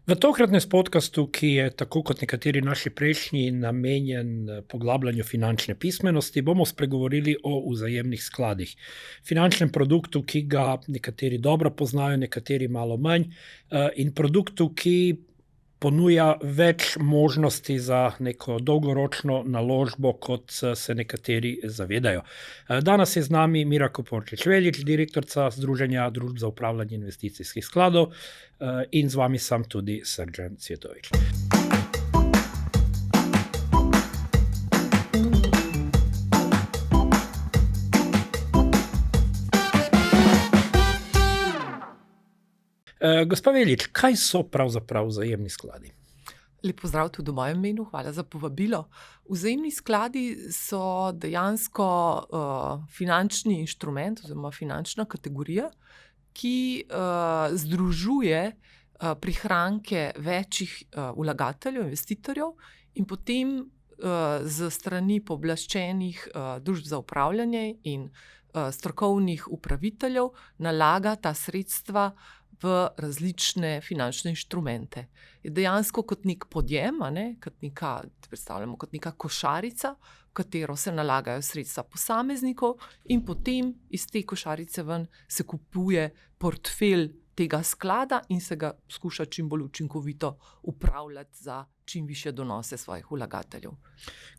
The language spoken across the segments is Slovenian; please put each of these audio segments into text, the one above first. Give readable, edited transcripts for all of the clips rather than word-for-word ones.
V tokratnem podcastu, ki je tako kot nekateri naši prejšnji namenjen poglabljanju finančne pismenosti, bomo spregovorili o vzajemnih skladih. Finančnem produktu, ki ga nekateri dobro poznajo, nekateri malo manj, in produktu, ki ponuja več možnosti za neko dolgoročno naložbo, kot se nekateri zavedajo. Danes je z nami Mira Koporčič-Veljič, direktorica Združenja družb za upravljanje investicijskih skladov, in z vami sem tudi Srdjan Cvjetovič. Gospa Veljič, kaj so pravzaprav vzajemni skladi? Lep pozdrav tudi v mojem imenu, hvala za povabilo. Vzajemni skladi so dejansko finančni inštrument oziroma finančna kategorija, ki združuje prihranke večjih vlagateljev, investitorjev in potem s strani pooblaščenih družb za upravljanje in strokovnih upraviteljev nalaga ta sredstva v različne finančne inštrumente. Je dejansko kot nek podjem, predstavljamo kot neka košarica, v katero se nalagajo sredstva posameznikov in potem iz te košarice ven se kupuje portfelj tega sklada in se ga skuša čim bolj učinkovito upravljati za čim višje donose svojih vlagateljev.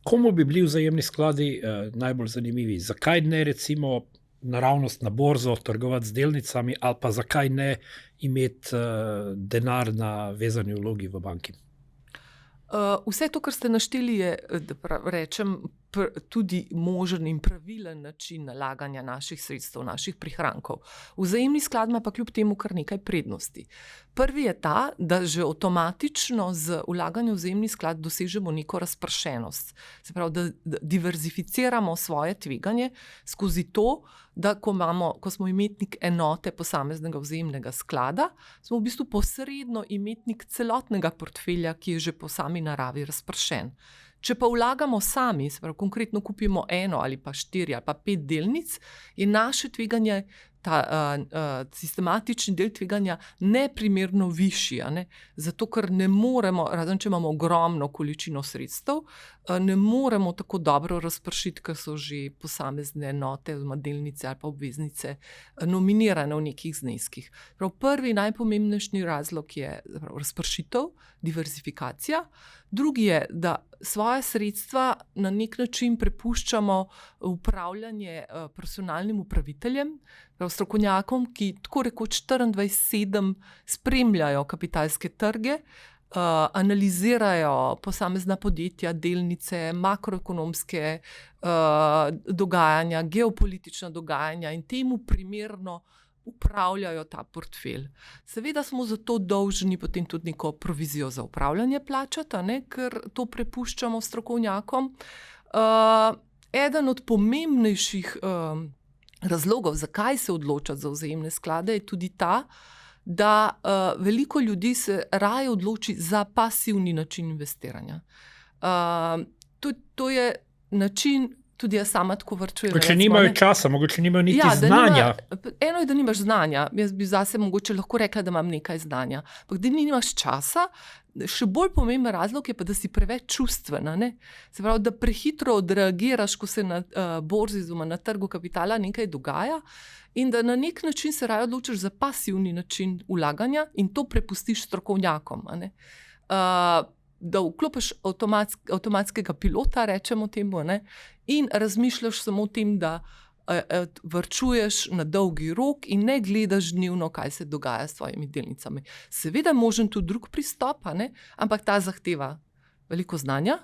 Komu bi bili vzajemni skladi najbolj zanimivi? Zakaj ne recimo naravnost na borzo, trgovati z delnicami, ali pa zakaj ne imeti denar na vezani vlogi v banki? Vse to, kar ste našteli, je, da rečem, tudi možen in pravilen način nalaganja naših sredstev, naših prihrankov. Vzajemni sklad ima pa kljub temu kar nekaj prednosti. Prvi je ta, da že avtomatično z vlaganjem v vzajemni sklad dosežemo neko razpršenost. Se pravi, da diverzificiramo svoje tveganje skozi to, da ko smo imetnik enote posameznega vzajemnega sklada, smo v bistvu posredno imetnik celotnega portfelja, ki je že po sami naravi razpršen. Če pa vlagamo sami, se pravi, konkretno kupimo 1 ali pa 4 ali pa 5 delnic, je naše tveganje, ta sistematični del tveganja neprimerno višji, zato ker ne moremo, razen če imamo ogromno količino sredstev, ne moremo tako dobro razpršiti, ker so že posamezne enote oziroma delnice ali pa obveznice nominirane v nekih zneskih. Prvi najpomembnejši razlog je razpršitev, diverzifikacija. Drugi je, da svoje sredstva na nek način prepuščamo upravljanje profesionalnim upraviteljem, strokovnjakom, ki tako rekoč 24/7 spremljajo kapitalske trge, analizirajo posamezna podjetja, delnice, makroekonomske dogajanja, geopolitična dogajanja in temu primerno upravljajo ta portfelj. Seveda smo zato dolžni potem tudi neko provizijo za upravljanje plačati, ker to prepuščamo strokovnjakom. Eden od pomembnejših razlogov, zakaj se odločati za vzajemne sklade, je tudi ta, da veliko ljudi se raje odloči za pasivni način investiranja. To je način, tudi jaz sama tako varčujem. Mogoče nimajo časa, mogoče nimajo niti znanja. Eno je, da nimaš znanja. Jaz bi zase mogoče lahko rekla, da imam nekaj znanja. Ampak da nimaš časa, še bolj pomemben razlog je pa, da si preveč čustvena. Se pravi, da prehitro odreagiraš, ko se na borzi oziroma na trgu kapitala nekaj dogaja, in da na nek način se raje odločiš za pasivni način vlaganja in to prepustiš strokovnjakom. Da vklopiš avtomatskega pilota, rečemo temu, in razmišljaš samo o tem, da varčuješ na dolgi rok in ne gledaš dnevno, kaj se dogaja s tvojimi delnicami. Seveda je možen tudi drug pristop, ampak ta zahteva veliko znanja,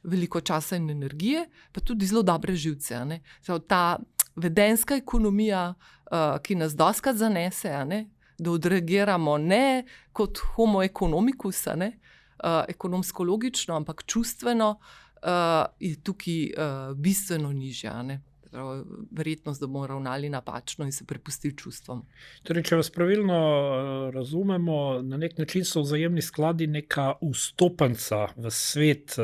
veliko časa in energije, pa tudi zelo dobre živce. Ta vedenjska ekonomija, ki nas dostikrat zanese, da odreagiramo ne kot homo economicus, ekonomsko logično, ampak čustveno, je tukaj bistveno nižja. Verjetnost, da bomo ravnali napačno in se prepustili čustvom. Torej, če vas pravilno razumemo, na nek način so vzajemni skladi neka vstopanca v svet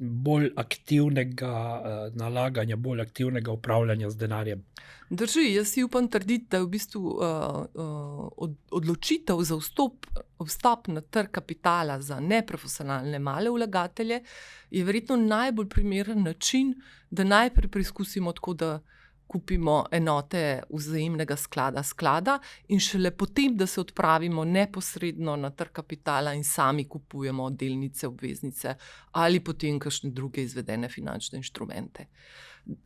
bolj aktivnega nalaganja, bolj aktivnega upravljanja z denarjem. Drži, jaz si upam trditi, da je v bistvu odločitev za vstop na trg kapitala za neprofesionalne male vlagatelje je verjetno najbolj primeren način, da najprej preizkusimo tako, da kupimo enote vzajemnega sklada in šele potem, da se odpravimo neposredno na trg kapitala in sami kupujemo delnice, obveznice ali potem kakšne druge izvedene finančne inštrumente.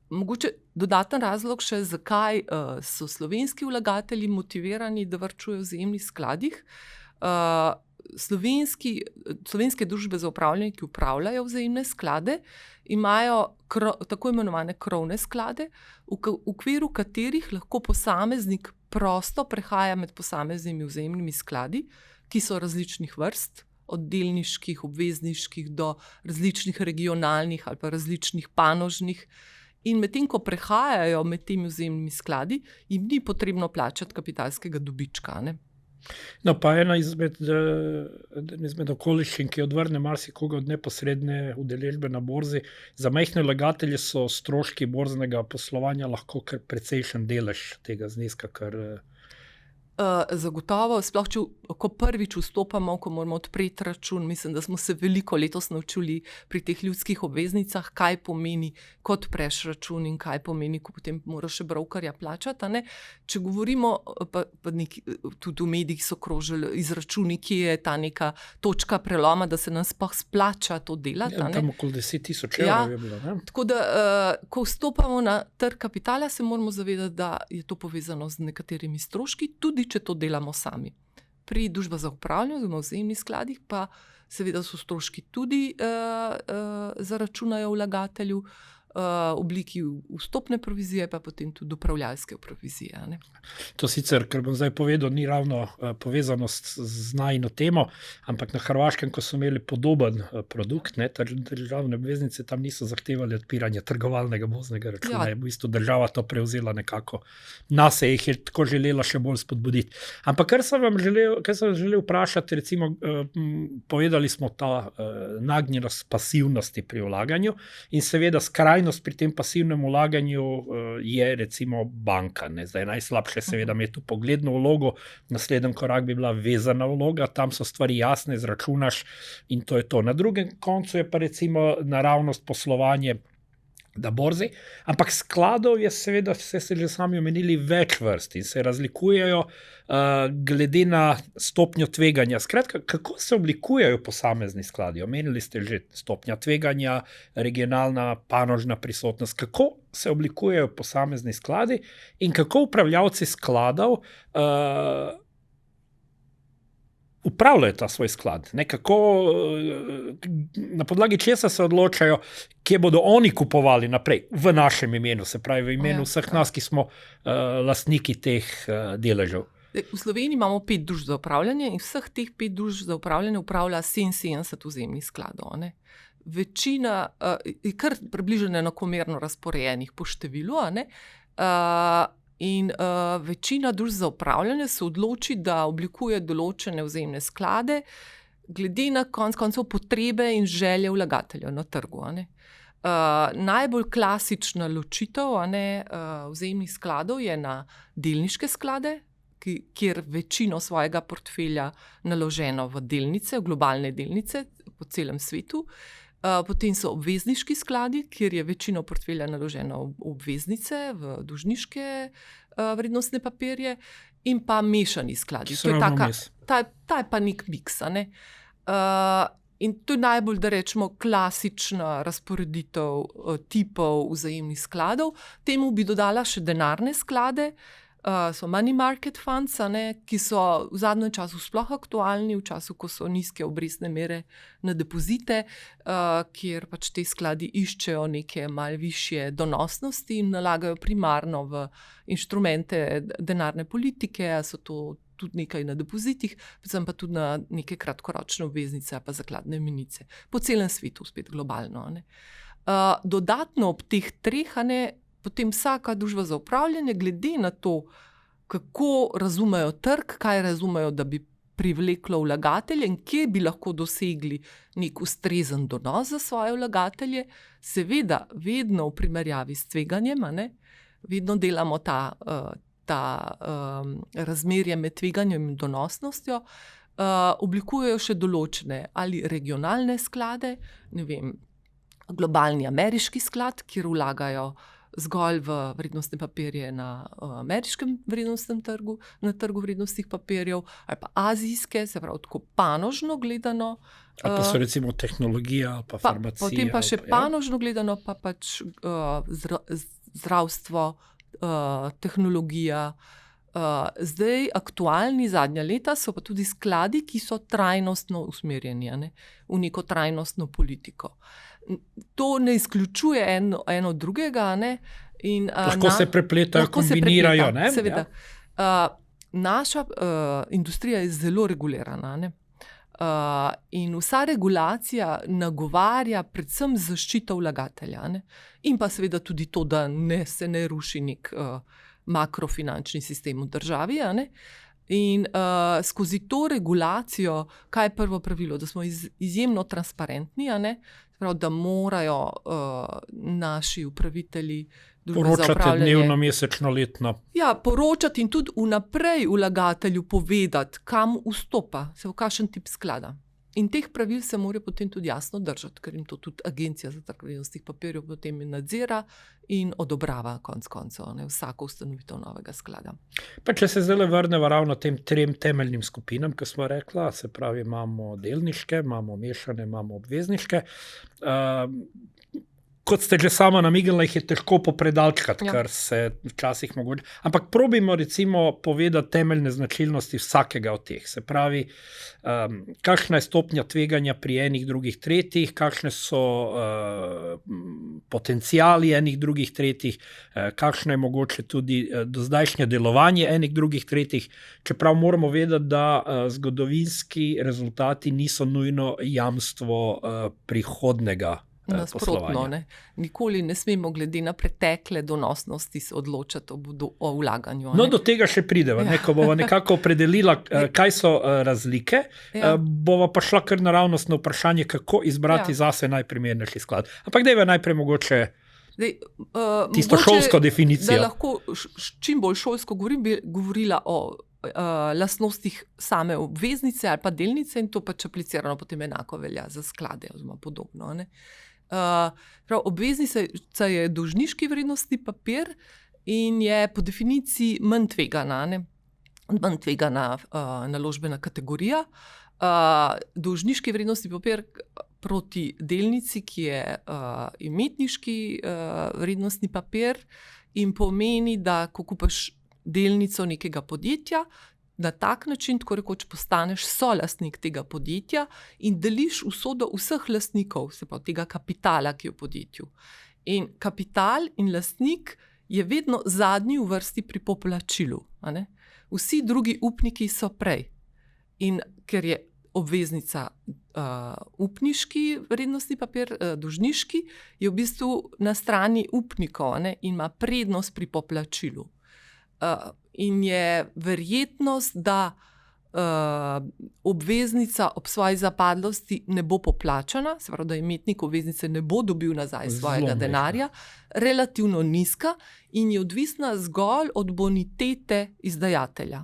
Mogoče dodaten razlog še, zakaj so slovenski vlagatelji motivirani, da varčujejo v vzajemnih skladih. Slovenske družbe za upravljanje, ki upravljajo vzajemne sklade, imajo tako imenovane krovne sklade, v okviru katerih lahko posameznik prosto prehaja med posameznimi vzajemnimi skladi, ki so različnih vrst, od delniških, obvezniških do različnih regionalnih ali pa različnih panožnih. In medtem, ko prehajajo med temi vzajemnimi skladi, jim ni potrebno plačati kapitalskega dobička, ne? No, pa ena izmed okoliščin, ki odvrne marsikoga od neposredne udeležbe na borzi. Za majhne vlagatelje so stroški borznega poslovanja lahko kar precejšen delež tega zneska, kar Zagotovo, sploh ko prvič vstopamo, ko moramo odpreti račun, mislim, da smo se veliko letos naučili pri teh ljudskih obveznicah, kaj pomeni, ko odpreš račun in kaj pomeni, ko potem moraš še brokerja plačati, ne? Če govorimo, pa tudi v medijih so krožili izračuni, ki je ta neka točka preloma, da se nam sploh splača to delati. Ja, tam okoli 10,000 evrov je bilo. Ne? Tako da, ko vstopamo na trg kapitala, se moramo zavedati, da je to povezano z nekaterimi stroški, tudi če to delamo sami. Pri družbah za upravljanje, oziroma vzajemnih skladih, pa seveda so stroški tudi zaračunajo vlagatelju, v obliki vstopne provizije, pa potem tudi upravljalske provizije, ne? To sicer, kar bom zdaj povedal, ni ravno povezano z najino temo, ampak na Hrvaškem, ko so imeli podoben produkt, ne, državne obveznice, tam niso zahtevali odpiranja trgovalnega borznega računa. Je v bistvu država to prevzela nekako nase, jih je tako želela še bolj spodbuditi. Ampak kar sem želel vprašati, recimo, povedali smo ta nagnjenost pasivnosti pri vlaganju in seveda skrajnost pri tem pasivnem vlaganju je recimo banka. Ne? Zdaj najslabše seveda imeti vpogledno vlogo, naslednji korak bi bila vezana vloga, tam so stvari jasne, zračunaš in to je to. Na drugem koncu je pa recimo naravnost poslovanje na borzi, ampak skladov je seveda, vse ste že sami omenili, več vrst in se razlikujejo glede na stopnjo tveganja. Skratka, kako se oblikujejo posamezni skladi? Omenili ste že stopnja tveganja, regionalna, panožna prisotnost. Kako se oblikujejo posamezni skladi in kako upravljavci skladov upravljajo ta svoj sklad? Nekako, na podlagi česa se odločajo, kje bodo oni kupovali naprej, v našem imenu, se pravi v imenu vseh nas, ki smo lastniki teh deležev. V Sloveniji imamo 5 družb za upravljanje in vseh teh 5 družb za upravljanje upravlja 77 vzajemnih skladov, ne? Večina je kar približno enakomerno razporejenih po številu, ne? In večina družb za upravljanje se odloči, da oblikuje določene vzajemne sklade glede na koncev potrebe in želje vlagateljev na trgu, ne? Najbolj klasična ločitev, vzajemnih skladov je na delniške sklade, kjer večino svojega portfelja naloženo v delnice, v globalne delnice po celem svetu. Potem so obvezniški skladi, kjer je večino portfelja naloženo v obveznice, v dolžniške vrednostne papirje, in pa mešani skladi. Ta je pa nek miks, ne? In to je najbolj, da rečemo, klasična razporeditev tipov vzajemnih skladov. Temu bi dodala še denarne sklade, so money market funds, ki so v zadnjem času sploh aktualni, v času, ko so nizke obrestne mere na depozite, kjer pač te skladi iščejo neke malo višje donosnosti in nalagajo primarno v inštrumente denarne politike, so to tudi nekaj na depozitih, predvsem pa tudi na neke kratkoročne obveznice pa zakladne menice. Po celem svetu, spet globalno, ne. Dodatno ob teh treh, potem vsaka družba za upravljanje, glede na to, kako razumejo trg, kaj razumejo, da bi privleklo vlagatelje in kje bi lahko dosegli nek ustrezen donos za svoje vlagatelje, seveda vedno v primerjavi s tveganjem, vedno delamo ta razmerje med tveganjem in donosnostjo, oblikujejo še določene ali regionalne sklade, ne vem, globalni ameriški sklad, kjer vlagajo zgolj v vrednostne papirje na ameriškem vrednostnem trgu, na trgu vrednostnih papirjev, ali pa azijske, se pravi tako panožno gledano. Ali pa so recimo tehnologija ali pa farmacija. Potem pa še panožno gledano, pa pač zdravstvo, tehnologija. Zdaj, aktualni zadnja leta so pa tudi skladi, ki so trajnostno usmerjeni, v neko trajnostno politiko. To ne izključuje eno drugega, in lahko se prepletajo, kombinirajo. Seveda. Naša industrija je zelo regulirana, in vsa regulacija nagovarja predvsem zaščito vlagatelja, in pa seveda tudi to, da se ne ruši nek makrofinančni sistem v državi. In skozi to regulacijo, kaj je prvo pravilo? Da smo izjemno transparentni, prav, da morajo naši upravitelji poročati dnevno, mesečno, letno. Ja, poročati in tudi vnaprej vlagatelju povedati, kam vstopa, v kakšen tip sklada. In teh pravil se morajo potem tudi jasno držati, ker jim to tudi Agencija za trg vrednostnih papirjev potem nadzira in odobrava konec koncev vsako ustanovitev novega sklada. Pa če se zdaj vrnemo ravno tem 3 temeljnim skupinam, ki smo rekla, se pravi, imamo delniške, imamo mešane, imamo obvezniške. Kot ste že sama namignila, jih je težko popredalčkati, kar se včasih mogoče. Ampak probimo recimo povedati temeljne značilnosti vsakega od teh. Se pravi, kakšna je stopnja tveganja pri enih, drugih, tretjih, kakšne so potenciali enih, drugih, tretjih, kakšno je mogoče tudi dozdajšnje delovanje enih, drugih, tretjih. Čeprav moramo vedeti, da zgodovinski rezultati niso nujno jamstvo prihodnega. Nasprotno, nikoli ne smemo glede na pretekle donosnosti se odločati o vlaganju. No, do tega še prideva, ko bova nekako opredelila, kaj so razlike, bova pa šla kar naravnost na vprašanje, kako izbrati zase najprimernejši sklad. Ampak dajva najprej mogoče tisto šolsko definicijo. Da lahko čim bolj šolsko govorila o lastnostih same obveznice ali pa delnice, in to pač aplicirano potem enako velja za sklade oziroma podobno. Obveznica je dolžniški vrednostni papir in je po definiciji manj tvegana naložbena kategorija. Dolžniški vrednostni papir proti delnici, ki je imetniški vrednostni papir, in pomeni, da ko kupiš delnico nekega podjetja, na tak način, tako rekoč, postaneš solastnik tega podjetja in deliš usodo vseh lastnikov, se pravi tega kapitala, ki je v podjetju. In kapital in lastnik je vedno zadnji v vrsti pri poplačilu. Vsi drugi upniki so prej. In ker je obveznica upniški vrednostni papir, dolžniški, je v bistvu na strani upnikov in ima prednost pri poplačilu. In je verjetnost, da obveznica ob svoji zapadlosti ne bo poplačana, se pravi, da imetnik obveznice ne bo dobil nazaj svojega denarja, relativno nizka in je odvisna zgolj od bonitete izdajatelja.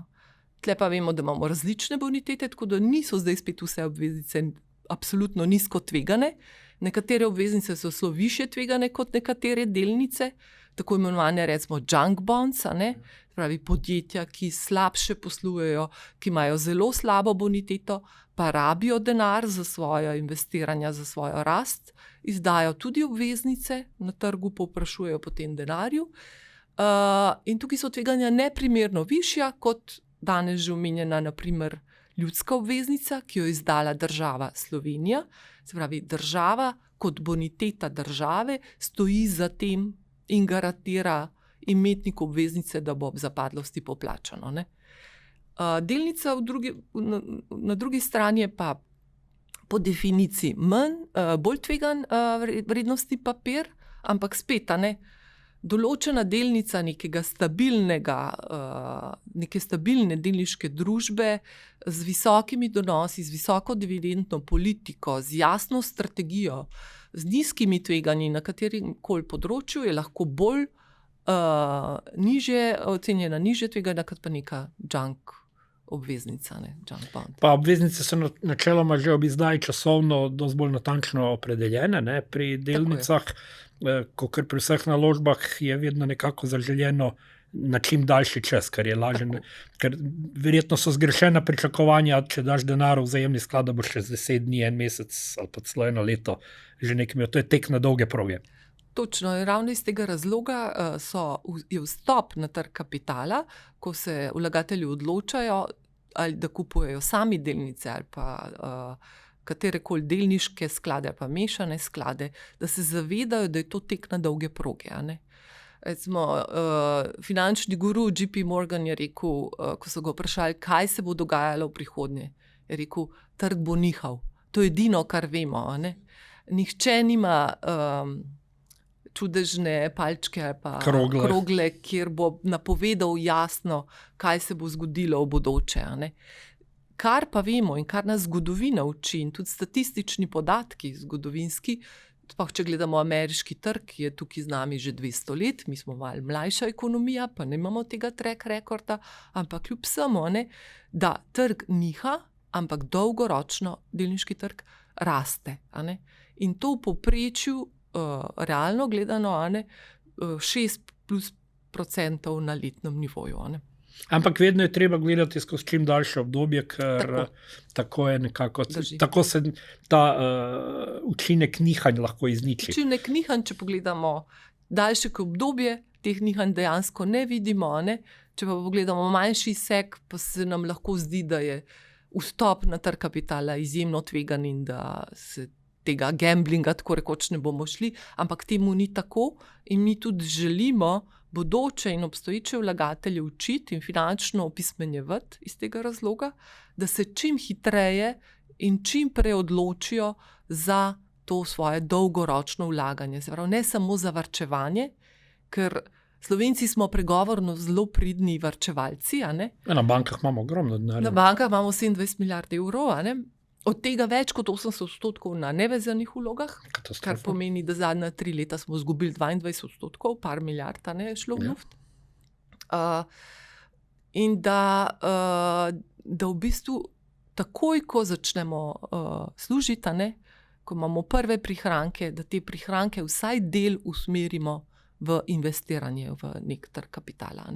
Tle pa vemo, da imamo različne bonitete, tako da niso zdaj spet vse obveznice absolutno nizko tvegane. Nekatere obveznice so zelo višje tvegane kot nekatere delnice, tako imenovane recimo junk bonds, pravi podjetja, ki slabše poslujejo, ki imajo zelo slabo boniteto, pa rabijo denar za svoje investiranja, za svojo rast, izdajo tudi obveznice, na trgu povprašujejo po tem denarju. In tukaj so tveganja neprimerno višja kot danes že omenjena, na primer, ljudska obveznica, ki jo je izdala država Slovenija. Se pravi, država kot boniteta države stoji za tem in garantira imetniku obveznice, da bo ob zapadlosti poplačano. Delnica na drugi strani je pa po definiciji bolj tvegan vrednostni papir, ampak spet, določena delnica neke stabilne delniške družbe z visokimi donosi, z visoko dividendno politiko, z jasno strategijo, z nizkimi tveganji na katerem koli področju, je lahko bolj ocenjena nižje tveganja, kot pa neka junk obveznica, junk bond. Pa obveznice so načeloma že zdaj časovno dosti bolj natančno opredeljene, pri delnicah, kakor pri vseh naložbah je vedno nekako zaželjeno na čim daljši čas, kar je lažje, ker verjetno so zgrešena pričakovanja, če daš denar v vzajemni sklad, da boš čez 10 dni, 1 mesec ali pa celo 1 leto že nekaj, to je tek na dolge proge. Točno, in ravno iz tega razloga je vstop na trg kapitala, ko se vlagatelji odločajo, ali da kupujejo sami delnice ali pa katerekoli delniške sklade ali pa mešane sklade, da se zavedajo, da je to tek na dolge proge. Recimo, finančni guru JP Morgan je rekel, ko so ga vprašali, kaj se bo dogajalo v prihodnje, je rekel, trg bo nihal. To je edino, kar vemo. Nihče nima čudežne palčke ali pa krogle, kjer bo napovedal jasno, kaj se bo zgodilo v bodoče. Kar pa vemo in kar nas zgodovina uči in tudi statistični podatki zgodovinski, pa če gledamo ameriški trg, ki je tukaj z nami že 200 let, mi smo malo mlajša ekonomija, pa nimamo tega track rekorda, ampak kljub vsemu, da trg niha, ampak dolgoročno delniški trg raste. In to v povprečju realno gledano 6+ % na letnem nivoju. Ampak vedno je treba gledati skozi čim daljše obdobje, ker tako je nekako, tako se ta učinek nihanj lahko izniči. Učinek nihanj, če pogledamo daljše obdobje, teh nihanj dejansko ne vidimo. Če pa pogledamo manjši sek, pa se nam lahko zdi, da je vstop na trg kapitala izjemno tvegan in da se tega gamblinga tako rekoč ne bomo šli, ampak temu ni tako in mi tudi želimo bodoče in obstoječe vlagatelje učiti in finančno opismenjevati iz tega razloga, da se čim hitreje in čim prej odločijo za to svoje dolgoročno vlaganje. Pravi, ne samo za varčevanje, ker Slovenci smo pregovorno zelo pridni varčevalci. Na bankah imamo ogromno denarja. Na bankah imamo 27 milijard evrov, od tega več kot 80% na nevezanih vlogah, kar pomeni, da zadnja 3 leta smo izgubili 22%, par milijard je šlo v luft. In da v bistvu takoj, ko začnemo služiti, ko imamo prve prihranke, da te prihranke vsaj del usmerimo v investiranje v nek trg kapitala,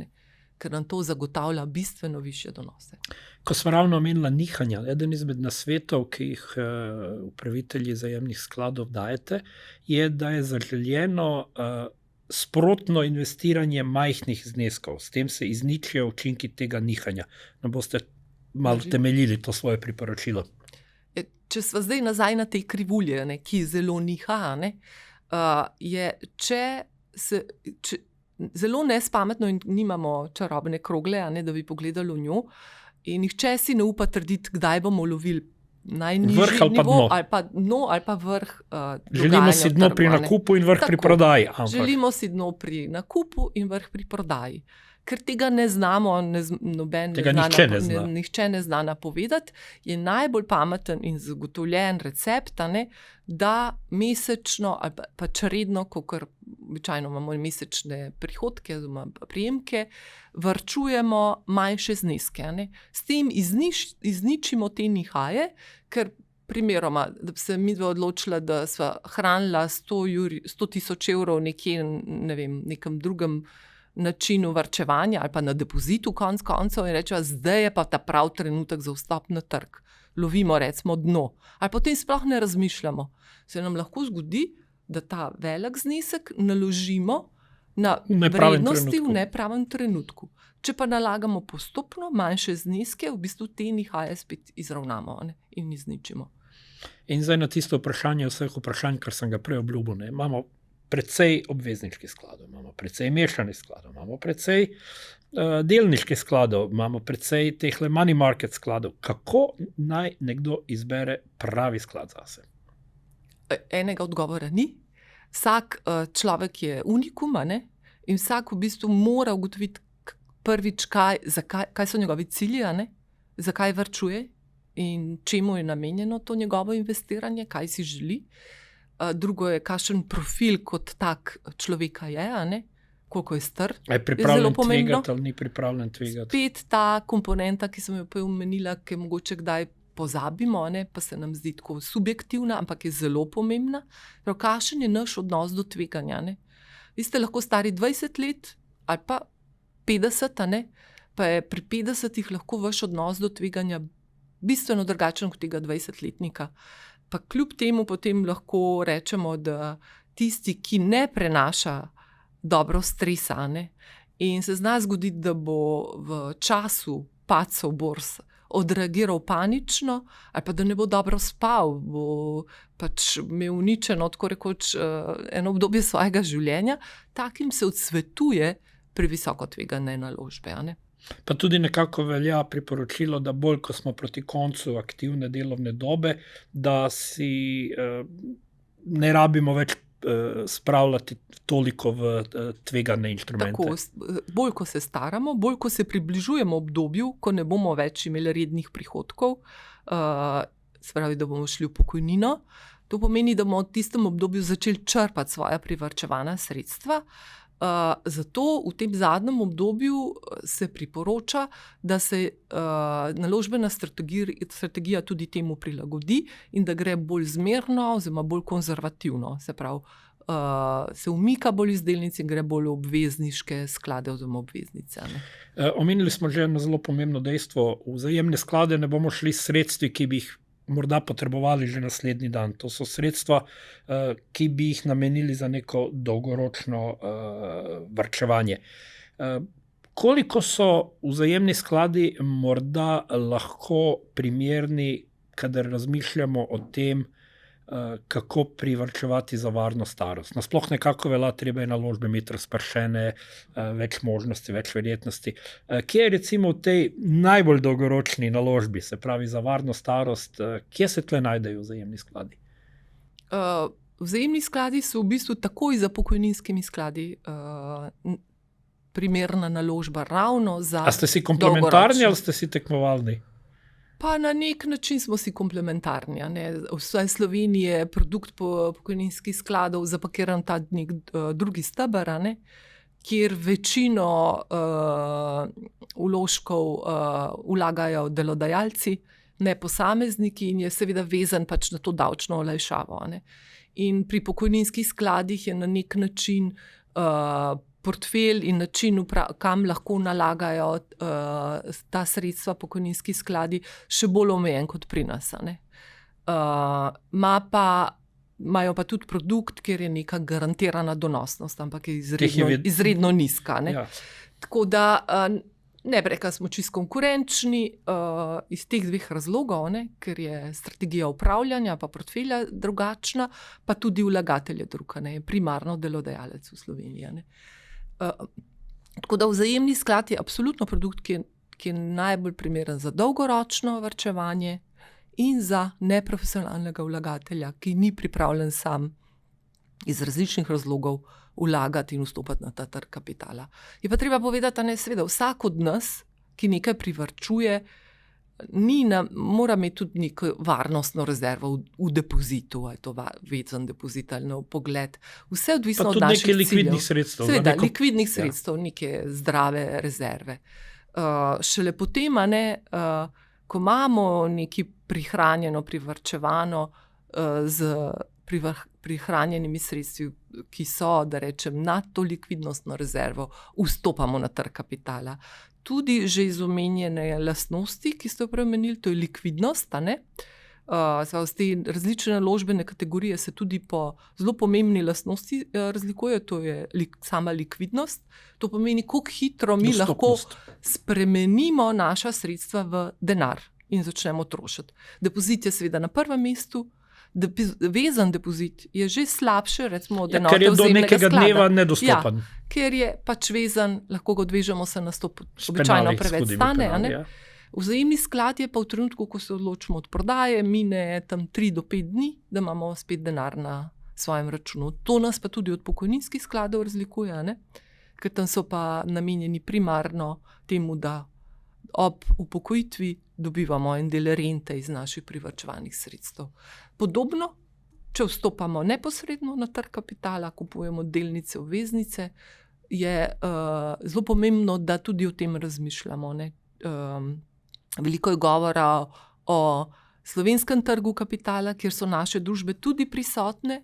ker nam to zagotavlja bistveno višje donose. Ko smo ravno omenila nihanja, eden izmed nasvetov, ki jih upravitelji vzajemnih skladov dajete, je, da je zaželjeno sprotno investiranje majhnih zneskov. S tem se izničijo učinki tega nihanja. No, boste malo temeljili to svoje priporočilo. Če sva zdaj nazaj na tej krivulje, ki zelo niha, je, če zelo nespametno in nimamo čarobne krogle, da bi pogledali v njo in nihče si ne upa trditi, kdaj bomo lovili najnižji nivo ali pa dno ali pa vrh želimo si dno pri nakupu in vrh pri prodaji. Želimo si dno pri nakupu in vrh pri prodaji. Ker tega ne znamo, nihče ne zna napovedati, je najbolj pameten in zagotovljen recept, da mesečno ali pač redno, kakor običajno imamo mesečne prihodke, oziroma prejemke, varčujemo manjše zneske. S tem izničimo te nihaje, ker primeroma, da bi se midva odločila, da sva hranila 100.000 evrov nekje, nekem drugem načinu varčevanja ali pa na depozitu konc koncev in rečeva, zdaj je pa ta prav trenutek za vstop na trg. Lovimo recimo dno. Ali potem sploh ne razmišljamo. Se nam lahko zgodi, da ta velik znesek naložimo na vrednosti v nepravem trenutku. Če pa nalagamo postopno manjše zneske, v bistvu te nihaje spet izravnamo in izničimo. In zdaj na tisto vprašanje vseh vprašanj, kar sem ga prej obljubil, imamo precej obvezniških skladov, imamo precej mešanih skladov, imamo precej delniških skladov, imamo precej teh money market skladov. Kako naj nekdo izbere pravi sklad zase? Enega odgovora ni. Vsak človek je unikum, In vsak v bistvu mora ugotoviti prvič, kaj so njegovi cilji, a ne? Zakaj varčuje in čemu je namenjeno to njegovo investiranje, kaj si želi. Drugo je, kakšen profil kot tak človeka je, a ne? Koliko je star. Je pripravljen tvegati ali ni pripravljen tvegati. Spet ta komponenta, ki sem jo prej omenila, ki je mogoče kdaj pozabimo, ne, pa se nam zdi tako subjektivna, ampak je zelo pomembna. Kakšen je naš odnos do tveganja? Ne? Vi ste lahko stari 20 let ali pa 50, ne? Pa je pri 50 lahko vaš odnos do tveganja bistveno drugačen kot tega 20-letnika. Pa kljub temu potem lahko rečemo, da tisti, ki ne prenaša dobro stresa, ne? In se zna zgoditi, da bo v času padcev borz odreagiral panično, ali pa da ne bo dobro spal, bo pač imel uničeno tako rekoč eno obdobje svojega življenja, takim se odsvetuje pri visoko tvegane naložbe. Ne? Pa tudi nekako velja priporočilo, da bolj, ko smo proti koncu aktivne delovne dobe, da si ne rabimo več spravljati toliko v tvegane inštrumente. Tako, bolj ko se staramo, bolj ko se približujemo obdobju, ko ne bomo več imeli rednih prihodkov, se pravi, da bomo šli v pokojnino, to pomeni, da bomo v tistem obdobju začeli črpati svoja privarčevana sredstva. Zato v tem zadnjem obdobju se priporoča, da se naložbena strategija tudi temu prilagodi in da gre bolj zmerno oziroma bolj konzervativno, se pravi, se umika bolj iz delnic in gre bolj v obvezniške sklade oziroma obveznice. Ne? Omenili smo že eno zelo pomembno dejstvo, v vzajemne sklade ne bomo šli s sredstvi, ki bi jih morda potrebovali že naslednji dan. To so sredstva, ki bi jih namenili za neko dolgoročno varčevanje. Koliko so vzajemni skladi morda lahko primerni, kadar razmišljamo o tem, kako privarčevati za varno starost? Nasploh nekako velja, treba je naložbe imeti razpršene, več možnosti, več verjetnosti. Kje je recimo v tej najbolj dolgoročni naložbi, se pravi za varno starost, kje se tle najdejo vzajemni skladi? Vzajemni skladi so v bistvu takoj za pokojninskimi skladi primerna naložba ravno za A ste si komplementarni ali ste si tekmovalni? Pa na nek način smo si komplementarni. Vsaj Sloveniji je produkt pokojninskih skladov zapakiran ta nek drugi steber, kjer večino vložkov vlagajo delodajalci, ne posamezniki in je seveda vezan pač na to davčno olajšavo. In pri pokojninskih skladih je na nek način portfelj in način, kam lahko nalagajo ta sredstva pokojninski skladi, še bolj omejen kot pri nas. Imajo pa tudi produkt, kjer je neka garantirana donosnost, ampak je izredno nizka. Ja. Tako da ne bi rekla, smo čisto konkurenčni iz teh dveh razlogov, ker je strategija upravljanja pa portfelja drugačna, pa tudi vlagatelj je drug, primarno delodajalec v Sloveniji. Tako da vzajemni sklad je absolutno produkt, ki je najbolj primeren za dolgoročno varčevanje in za neprofesionalnega vlagatelja, ki ni pripravljen sam iz različnih razlogov vlagati in vstopati na ta trg kapitala. Je pa treba povedati, seveda vsak od nas, ki nekaj privarčuje, mora imeti tudi neko varnostno rezervo v depozitu, ali to vezan depozit ali na pogled. Vse odvisno od naših ciljev. Pa tudi nekaj likvidnih sredstev. Seveda, likvidnih sredstev, neke zdrave rezerve. Šele potem, ko imamo nekaj prihranjeno, privarčevano z prihranjenimi sredstvi, ki so, da rečem, nad to likvidnostno rezervo, vstopamo na trg kapitala. Tudi že iz omenjene lastnosti, ki ste jo preomenili, to je likvidnost. Te različne naložbene kategorije se tudi po zelo pomembni lastnosti razlikujejo, to je sama likvidnost. To pomeni, koliko hitro mi lahko spremenimo naša sredstva v denar in začnemo trošiti. Depozit je seveda na prvem mestu, vezan depozit je že slabše, recimo od enote vzajemnega sklada. Ker je do nekega dneva nedostopen. Ja, ker je pač vezan, lahko ga odvežemo se na 100, običajno preveč stane. Vzajemni sklad je pa v trenutku, ko se odločimo od prodaje, mine tam 3 do 5 dni, da imamo spet denar na svojem računu. To nas pa tudi od pokojninskih skladov razlikuje. ker tam so pa namenjeni primarno temu, da ob upokojitvi dobivamo en del rente iz naših privarčevanih sredstev. Podobno, če vstopamo neposredno na trg kapitala, kupujemo delnice, obveznice, je zelo pomembno, da tudi o tem razmišljamo. Veliko je govora o slovenskem trgu kapitala, kjer so naše družbe tudi prisotne,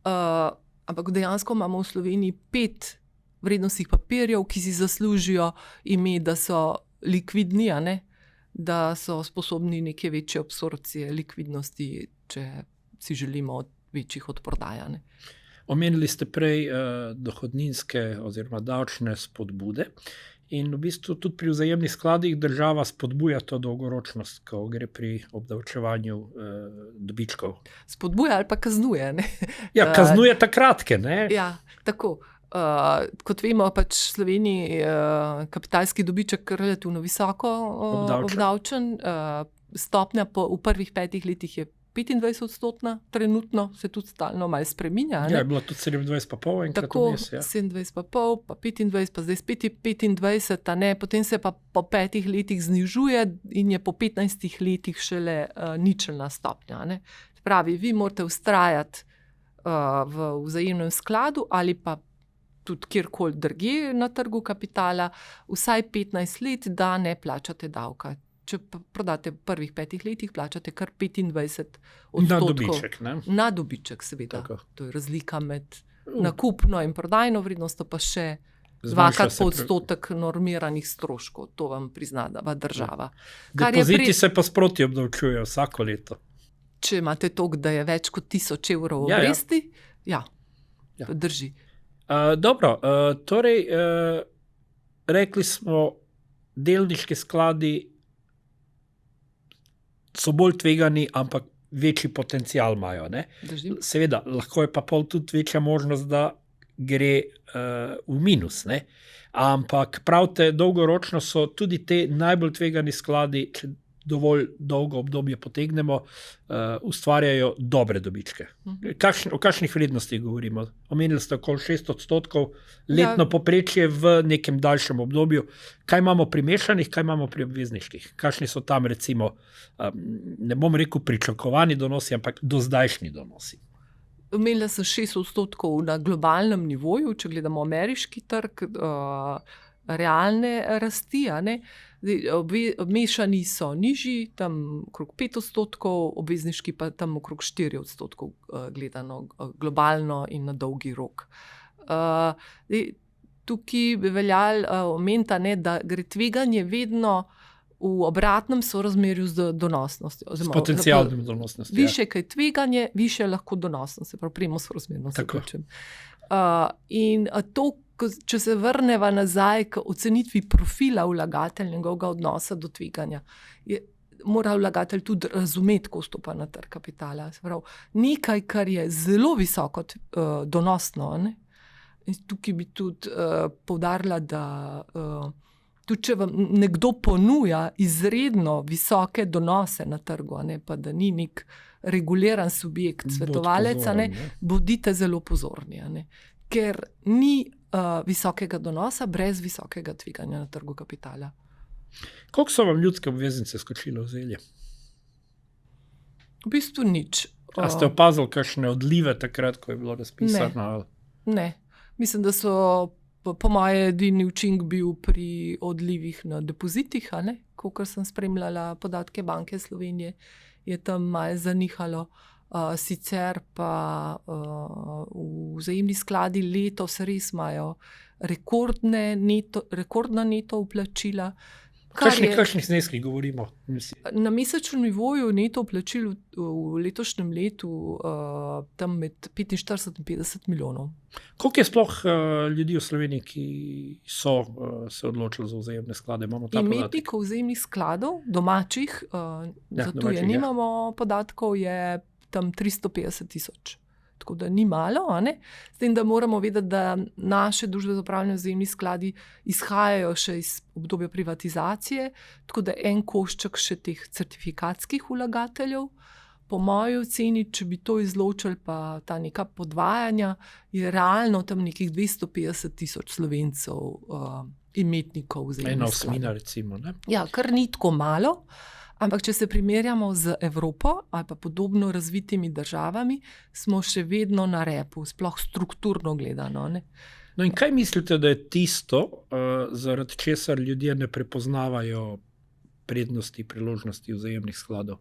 ampak dejansko imamo v Sloveniji 5 vrednostnih papirjev, ki si zaslužijo ime, da so likvidni, da so sposobni neke večje absorpcije likvidnosti, če si želimo večjih odprodaja. Omenili ste prej dohodninske oziroma davčne spodbude in v bistvu tudi pri vzajemnih skladih država spodbuja to dolgoročnost, ko gre pri obdavčevanju dobičkov. Spodbuja ali pa kaznuje. Ja, kaznuje takratke, ne? Ja, tako. Kot vemo, pač v Sloveniji kapitalski dobiček relativno visoko obdavčen. Stopnja v prvih 5 letih je 25%, trenutno se tudi stalno malo spreminja. Ja, je bilo tudi 27,5 enkrat vmes. Tako, 27,5, pa 25, pa zdaj spet 25, potem se pa po 5 letih znižuje in je po 15 letih šele ničelna stopnja. Pravi, vi morate vztrajati v vzajemnem skladu ali pa tudi kjerkoli drugje na trgu kapitala, vsaj 15 let, da ne plačate davka. Če prodate v prvih 5 letih, plačate kar 25%. Na dobiček, ne? Na dobiček, seveda. Tako. To je razlika med nakupno in prodajno vrednostjo, pa še 2% normiranih stroškov. To vam priznava država. Depoziti se pa sproti obdavčujejo vsako leto. Če imate toliko, da je več kot 1000 evrov obresti, drži. Dobro, torej rekli smo, delniški skladi so bolj tvegani, ampak večji potencial imajo. Seveda, lahko je pa pol tudi večja možnost, da gre v minus. Ampak pravite, dolgoročno so tudi te najbolj tvegani skladi, če dovolj dolgo obdobje potegnemo, ustvarjajo dobre dobičke. O kakšnih vrednostih govorimo? Omenili ste okoli 6% letno poprečje v nekem daljšem obdobju. Kaj imamo pri mešanih, kaj imamo pri obvezniških? Kakšni so tam recimo, ne bom rekel pričakovani donosi, ampak dozdajšnji donosi? Omenila sem 6% na globalnem nivoju, če gledamo ameriški trg, realne rasti, mešani so nižji, tam okrog 5%, obvezniški pa tam okrog 4% gledano globalno in na dolgi rok. Tukaj bi veljalo omeniti, da gre tveganje vedno v obratnem sorazmerju z donosnostjo. S potencialnim donosnostjo. Više, kaj tveganje, više lahko donosnost, se pravi, premo sorazmerno se počem. In to, če se vrneva nazaj k ocenitvi profila vlagatelja, njegovega odnosa do tveganja, mora vlagatelj tudi razumeti, ko vstopa na trg kapitala. Nekaj, kar je zelo visoko donosno. In tukaj bi tudi poudarila, da tudi če vam nekdo ponuja izredno visoke donose na trgu, pa da ni nek reguliran subjekt, svetovalec, bodite zelo pozorni. Ker ni visokega donosa brez visokega tveganja na trgu kapitala. Koliko so vam ljudske obveznice skočile v zelje? V bistvu nič. A ste opazili kakšne odlive takrat, ko je bilo razpisano? Ne. Mislim, da so po moje edini učinek bil pri odlivih na depozitih, kolikor sem spremljala podatke Banke Slovenije, je tam malo zanihalo. Sicer pa v vzajemni skladi letos res imajo rekordna neto vplačila. Kakšnih zneskih govorimo? Na mesečnem nivoju neto vplačil v letošnjem letu tam med 45 in 50 milijonov. Koliko je sploh ljudi v Sloveniji, ki so se odločili za vzajemne sklade? Imetnikov vzajemnih skladov, domačih, za tuje nimamo podatkov, je tam 350 tisoč. Tako da ni malo, s tem, da moramo vedeti, da naše družbe za upravljanje vzajemnih skladi izhajajo še iz obdobja privatizacije, tako da en košček še teh certifikatskih vlagateljev, Po moji oceni, če bi to izločili, pa ta neka podvajanja, je realno tam nekih 250 tisoč Slovencev imetnikov vzajemnih skladov. 1/8, recimo. Ne? Ja, kar ni tako malo, ampak če se primerjamo z Evropo ali pa podobno razvitimi državami, smo še vedno na repu, sploh strukturno gledano. Ne? No in kaj mislite, da je tisto, zaradi česar ljudje ne prepoznavajo prednosti, priložnosti vzajemnih skladov?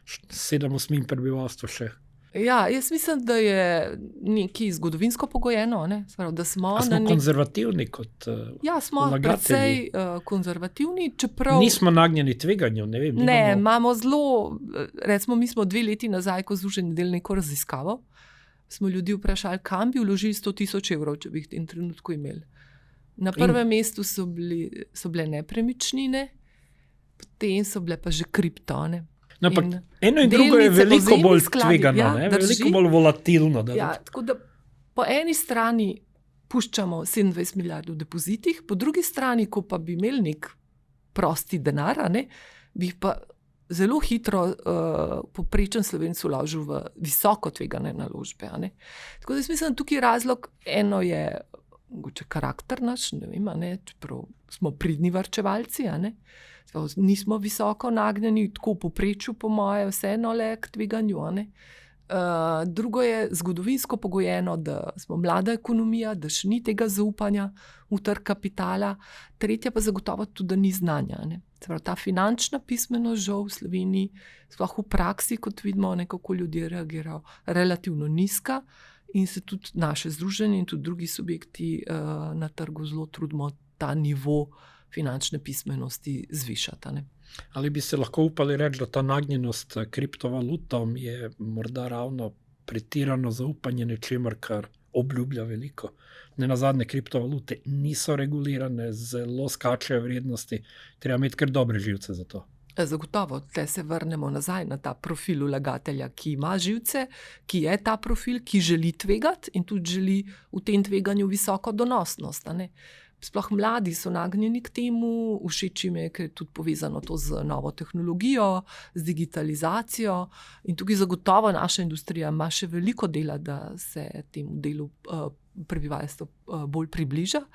7/8 prebivalstva še. Ja, jaz mislim, da je nekaj zgodovinsko pogojeno. Ne? Sprav, da smo konzervativni kot ja, smo vlagatelji. precej konzervativni, čeprav nismo nagnjeni tveganju. Ne vem, ne, imamo zelo, recimo mi smo 2 leti nazaj, ko Združeni del neko raziskavo, smo ljudi vprašali, kam bi vložili 100 tisoč evrov, če bi jih v tem trenutku imeli. Na prvem mestu so bile nepremičnine, potem so bile pa že kriptone. No, eno in drugo je veliko bolj tvegano, ja, veliko bolj volatilno. Ja, tako da po eni strani puščamo 27 milijard v depozitih, po drugi strani, ko pa bi imeli nek prosti denar, bi pa zelo hitro povprečen Slovenec vložil v visoko tvegane naložbe. Tako da mislim, tukaj je razlog, eno je mogoče karakter naš, ne vem, čeprav smo pridni varčevalci, nismo visoko nagnjeni, tako v povprečju, po moje, vseeno le k tveganju. Drugo je zgodovinsko pogojeno, da smo mlada ekonomija, da še ni tega zaupanja v trg kapitala. Tretja pa zagotovo tudi, da ni znanja. Ta finančna pismenost žal v Sloveniji, sploh v praksi, kot vidimo, kako ljudje reagirajo, relativno nizka in se tudi naše združenje in tudi drugi subjekti na trgu zelo trudimo ta nivo finančne pismenosti zvišati. Ali bi se lahko upali reči, da ta nagnjenost kriptovalutom je morda ravno pretirano zaupanje nečemer, kar obljublja veliko? Nenazadnje kriptovalute niso regulirane, zelo skačejo vrednosti, treba imeti kar dobre živce za to. Zagotovo, te se vrnemo nazaj na ta profil vlagatelja, ki ima živce, ki je ta profil, ki želi tvegati in tudi želi v tem tveganju visoko donosnost. Sploh mladi so nagnjeni k temu, všeč jim je, ker je tudi povezano to z novo tehnologijo, z digitalizacijo in tukaj zagotovo naša industrija ima še veliko dela, da se temu delu prebivalstva bolj približa.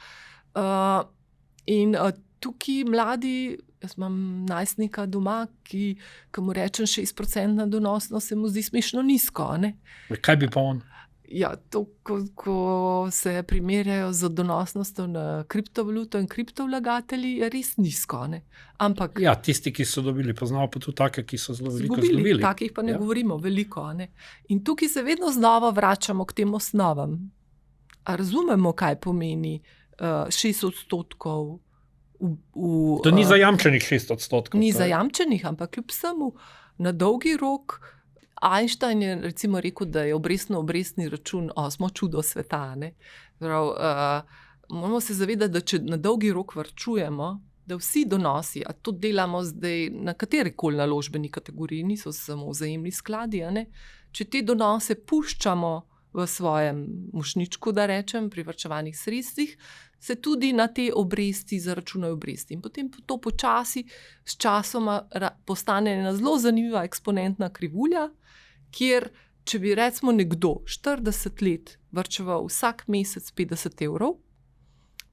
In tukaj mladi, jaz imam najstnika doma, ki mu rečem 6% donosnost, se mu zdi smešno nizko. Kaj bi pa on? Ja, to, ko se primerjajo z donosnostjo na kriptovaluto in kriptovlagatelji, je res nizko. Ampak, ja, tisti, ki so dobili, poznamo pa tudi take, ki so zelo veliko izgubili. Takih pa ne govorimo veliko. In tukaj se vedno znova vračamo k tem osnovam. A razumemo, kaj pomeni 6%? To ni zajamčenih 6%. Ni zajamčenih, kljub vsemu na dolgi rok. Einstein je recimo rekel, da je obrestni račun osmo čudo sveta. Moramo se zavedati, da če na dolgi rok varčujemo, da vsi donosi, a to delamo zdaj na katerikoli naložbeni kategoriji, niso samo vzajemni skladi, če te donose puščamo v svojem mošnjičku, da rečem, pri varčevanih sredstvih, se tudi na te obresti zaračunajo obresti. In potem to počasi s časoma postane ena zelo zanimiva eksponentna krivulja, kjer, če bi recimo nekdo 40 let varčeval vsak mesec 50 evrov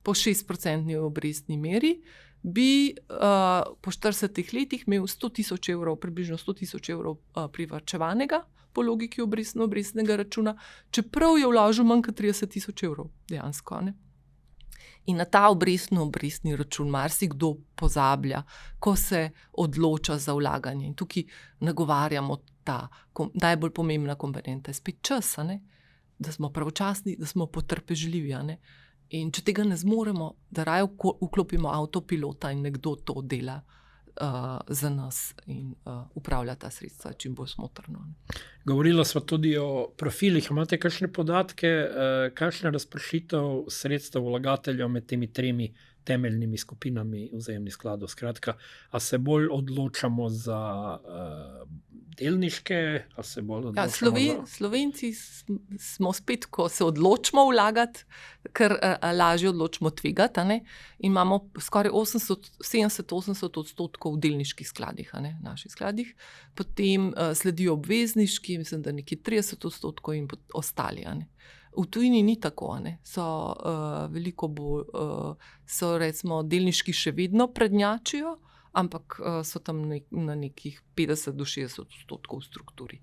po 6% obrestni meri, bi po 40 letih imel 100 tisoč evrov, približno 100 tisoč evrov privarčevanega po logiki obrestnega računa, čeprav je vložil manj kot 30 tisoč evrov dejansko. In na ta obrestni račun marsikdo pozablja, ko se odloča za vlaganje. In tukaj nagovarjamo ta najbolj pomembna komponenta, je spet čas, da smo pravočasni, da smo potrpežljivi. In če tega ne zmoremo, da raje vklopimo avtopilota in nekdo to dela za nas in upravlja ta sredstva čim bolj smotrno. Govorila sva tudi o profilih. Imate kakšne podatke, kakšna razpršitev sredstev vlagateljev med temi 3 temeljnimi skupinami vzajemnih skladov? Skratka, a se bolj odločamo za delniške, ali se bolj Ja, odločamo Slovenci smo spet, ko se odločimo vlagati, ker lažje odločimo tvegati, a ne, in imamo skoraj 70-80% v delniških skladih, a ne, naših skladih. Potem sledijo obvezniški, mislim, da nekje 30% in ostali, a ne. V tujini ni tako, a ne. So veliko bolj, so recimo delniški še vedno prednjačijo, ampak so tam na nekih 50-60% v strukturi.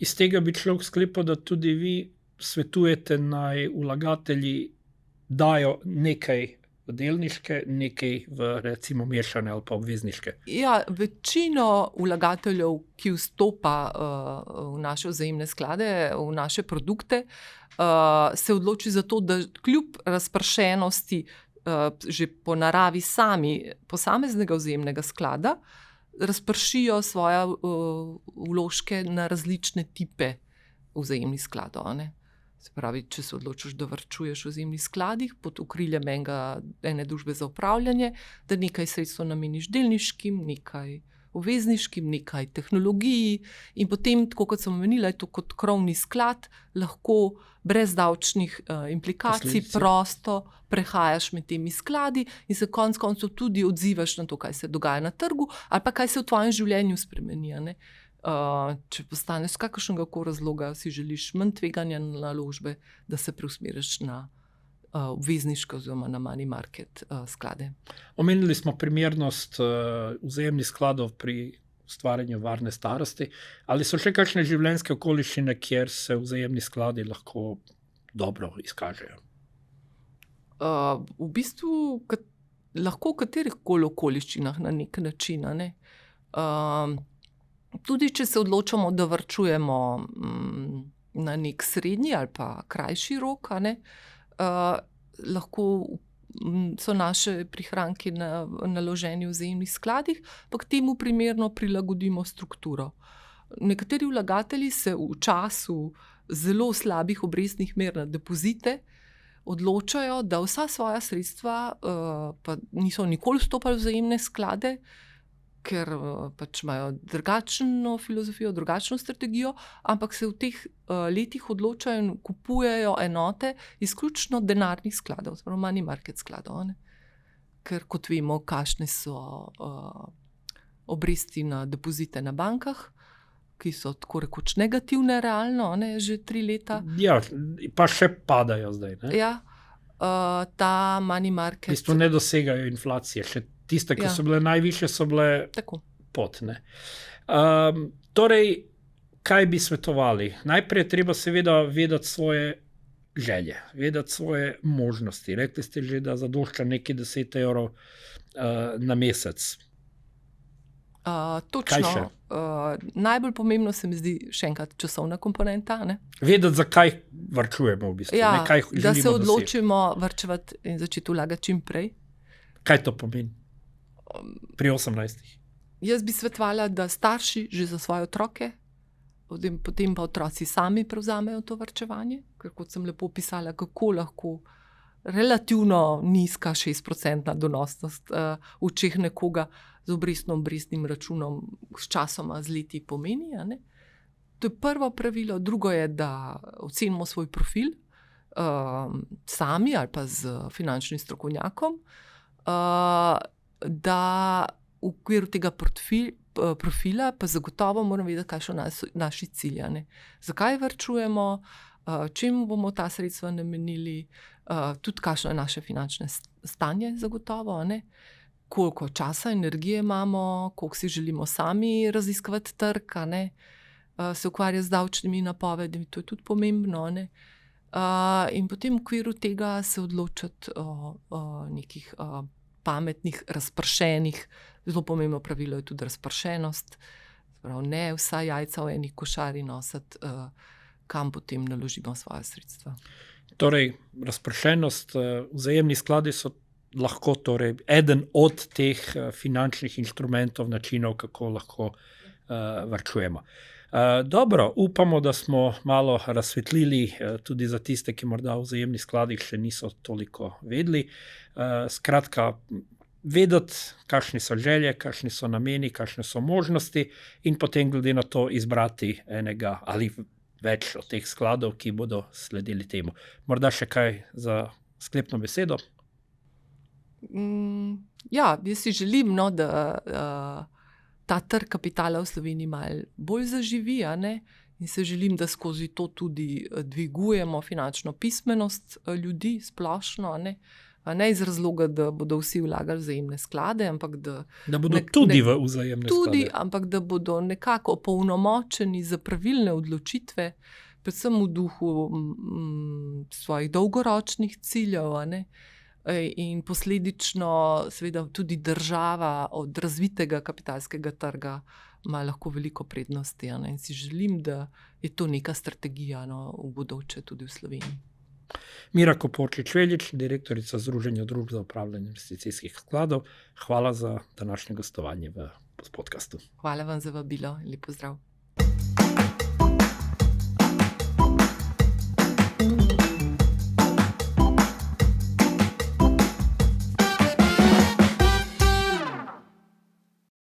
Iz tega bi človek sklepal, da tudi vi svetujete, naj vlagatelji dajo nekaj v delniške, nekaj v recimo mešane ali pa obvezniške. Ja, večino vlagateljev, ki vstopa v naše vzajemne sklade, v naše produkte, se odloči za to, da kljub razpršenosti že po naravi sami posameznega vzajemnega sklada razpršijo svoje vložke na različne tipe vzajemnih skladov, a ne. Se pravi, če se odločiš, da varčuješ v vzajemnih skladih pod okriljem ene družbe za upravljanje, da nekaj sredstev nameniš delniškim, nekaj obvezniškim, nekaj tehnologiji in potem, tako kot sem omenila, je to kot krovni sklad, lahko brez davčnih implikacij prosto prehajaš med temi skladi in se konec koncev tudi odzivaš na to, kaj se dogaja na trgu ali pa kaj se v tvojem življenju spremeni, a ne. Če postaneš z kakršnega koli razloga, si želiš manj tveganja na naložbe, da se preusmeriš na obvezniške oziroma na money market sklade. Omenili smo primernost vzajemnih skladov pri ustvarjanju varne starosti. Ali so še kakšne življenjske okoliščine, kjer se vzajemni skladi lahko dobro izkažejo? V bistvu lahko v katerih koli okoliščinah na nek način, a ne. Tudi če se odločamo, da varčujemo na nek srednji ali pa krajši rok, a ne, lahko so naše prihranki naloženi v vzajemnih skladih, pa k temu primerno prilagodimo strukturo. Nekateri vlagatelji se v času zelo slabih obrestnih mer na depozite odločajo, da vsa svoja sredstva pa niso nikoli vstopali v vzajemne sklade, ker pač imajo drugačno filozofijo, drugačno strategijo, ampak se v teh letih odločajo in kupujejo enote izključno denarnih skladov, oziroma money market skladov, ne. Ker kot vemo, kakšne so obresti na depozite na bankah, ki so tako rekoč negativne realno, ne, že 3 leta. Ja, pa še padajo zdaj, ne? Ja, ta money market. V bistvu ne dosegajo inflacije, še tiste, ki Ja. so bile najvišje, so bile Tako. pod, ne. Torej, kaj bi svetovali? Najprej je treba seveda vedeti svoje želje, vedeti svoje možnosti. Rekli ste že, da zadošča nekaj 10 evrov na mesec. Kaj Točno. še? Najbolj pomembno se mi zdi še enkrat časovna komponenta, ne. Vedeti, zakaj varčujemo v bistvu, Ja, ne, kaj želimo da se doseči. odločimo varčevati in začeti vlagati čim prej. Kaj to pomeni? Pri 18. Jaz bi svetovala, da starši že za svoje otroke, potem pa otroci sami prevzamejo to varčevanje, ker kot sem lepo opisala, kako lahko relativno nizka 6% donosnost v očeh nekoga z obrestnim računom s časoma, z leti pomeni, a ne. To je prvo pravilo. Drugo je, da ocenimo svoj profil sami ali pa z finančnim strokovnjakom, da v okviru tega profila pa zagotovo moramo vedeti, kaj so naši cilji, a ne. Zakaj varčujemo, čemu bomo ta sredstva namenili, tudi kakšno je naše finančne stanje zagotovo, a ne. Koliko časa, energije imamo, koliko si želimo sami raziskovati trg, a ne. Se ukvarjati z davčnimi napovedmi, to je tudi pomembno, a ne. In potem v okviru tega se odločiti o nekih pametnih, razpršenih, zelo pomembno pravilo je tudi razpršenost, prav ne vsa jajca v eni košari nositi, kam potem naložimo svoja sredstva. Torej, razpršenost, vzajemni skladi so lahko torej eden od teh finančnih inštrumentov, načinov, kako lahko varčujemo. Dobro, upamo, da smo malo razsvetlili tudi za tiste, ki morda v vzajemnih skladih še niso toliko vedeli. Skratka, vedeti, kakšne so želje, kakšni so nameni, kakšne so možnosti in potem glede na to izbrati enega ali več od teh skladov, ki bodo sledili temu. Morda še kaj za sklepno besedo? Ja, jaz si želim, da ta trg kapitala v Sloveniji malo bolj zaživi, a ne? In se želim, da skozi to tudi dvigujemo finančno pismenost ljudi splošno, a ne iz razloga, da bodo vsi vlagali v vzajemne sklade, ampak da bodo tudi v vzajemne tudi, sklade. ampak da bodo nekako opolnomočeni za pravilne odločitve, predvsem v duhu svojih dolgoročnih ciljev, a ne? In posledično seveda tudi država od razvitega kapitalskega trga ima lahko veliko prednosti, a ne? In si želim, da je to neka strategija, v bodoče tudi v Sloveniji. Mira Kopočič-Veljič, direktorica Združenja družb za upravljanje investicijskih skladov. Hvala za današnje gostovanje v podcastu. Hvala vam za vabilo, lep pozdrav.